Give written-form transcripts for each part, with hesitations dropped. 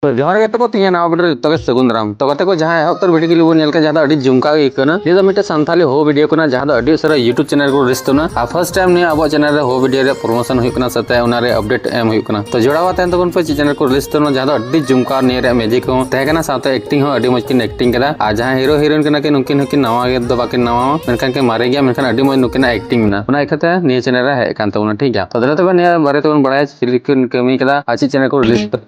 तो जोहार गे तको तीन नवा वीडियो तो सगुन दाराम तो कते को जहां एहतर वीडियो के लिए नेल का जहां अडी जुमका इकना ये तो मिटे संथाली हो वीडियो कना जहां अडी सारा यूट्यूब चैनल को रिस्तुना आ फर्स्ट टाइम ने अब चैनल रे हो वीडियो रे प्रमोशन हुई कना सते उना रे अपडेट एम हुई कना तो जोड़ावा तन तबन पे चैनल को रिस्तुना जहां अडी जुमका ने रे मैजिक हो तहकना साथे एक्टिंग हो अडी मजकिन एक्टिंग कदा आ जहां हीरो हीरोइन कना के नुकिन हकिन नवा गे दो बाकिन नवा मेनखान के मारे गया मेनखान अडी मज नुकिन एक्टिंग ना उना इखते ने चैनल रे है कान तबन ठीक है तो दले तबन ने बारे तबन बड़ाय चिलिकन कमी कदा आची चैनल को रिलीज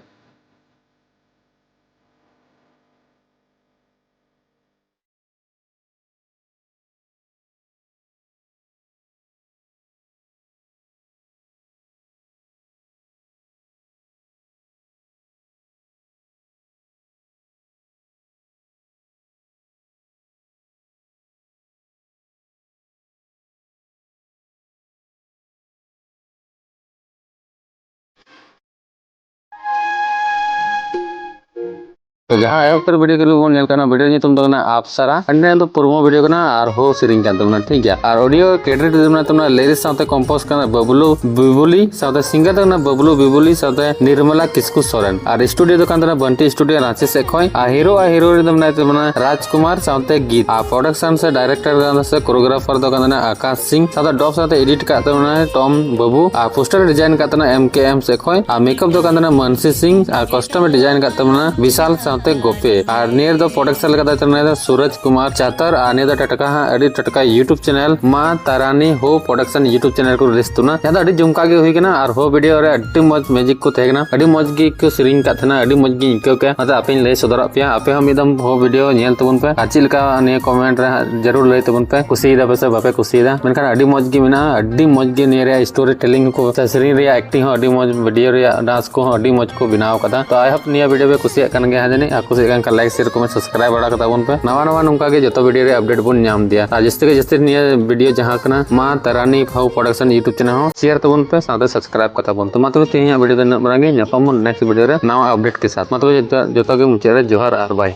तो जहां एहतर वीडियो के लिए नेल करना वीडियो तुम तो आपसारा अन्य तो प्रोमो वीडियो करना और हो सिरिंग kan तुमना ठीक है और ऑडियो क्रेडिट तुमना तुमना लिरिक्स साथे कंपोज करना बबलू बिबुली साथे सिंगर तुमना बबलू बिबुली साथे निर्मला किस्कू सोरेन और स्टूडियो तो कांदना बंटी स्टूडियो रांची से खोय आ हीरो तुमना राजकुमार साथे गीत आ प्रोडक्शन से डायरेक्टर कांदा से कोरियोग्राफर तो कांदना आकाश सिंह साथे डॉप साथे एडिट का तुमना टॉम बाबू आ पोस्टर डिजाइन का तुमना एमकेएम से खोय आ मेकअप तो कांदना मनसी सिंह आ कस्टम डिजाइन का तुमना विशाल गोपे और नियर दो प्रोडक्शन लगा था सूरज कुमार चातर और नियर टटका अड़ी टटका यूट्यूब चैनल मां तारानी हो प्रोडक्शन यूट्यूब चैनल को रिस्तुना जहां अड़ी जुमका गे हुई कना और हो वीडियो रे अड़ी मज मैजिक को थेगना अड़ी मज गी को सिरिंग का थना अड़ी मज गी इको के मतलब आपे लय सदर पे आपे हम एकदम हो वीडियो नेल तबन पे आचिल का ने कमेंट रे जरूर लय तबन पे खुशी दा पे बापे खुशी दा मेनखान अड़ी मज गी मेना अड़ी मज गी ने रे स्टोरी टेलिंग को सिरिंग रे एक्टिंग हो अड़ी मज वीडियो रे डांस को अड़ी मज को बनाव कदा तो आई होप निया वीडियो पे खुशी कन गे हाजनी कुछ लाइक शेयर कमेंट सब्सक्राइब बड़ा कता बन पे नवा नवा नुका के जतो वीडियो रे अपडेट बन नाम दिया आ जस्ते निया वीडियो जहां कना मां तारानी फाउ प्रोडक्शन यूट्यूब चैनल हो शेयर तबन पे साथे सब्सक्राइब कता बन तो मतलब तेया वीडियो दे बरागे नपाम नेक्स्ट वीडियो रे नवा अपडेट के साथ मतलब जतो के मुचे रे जोहार और बाय।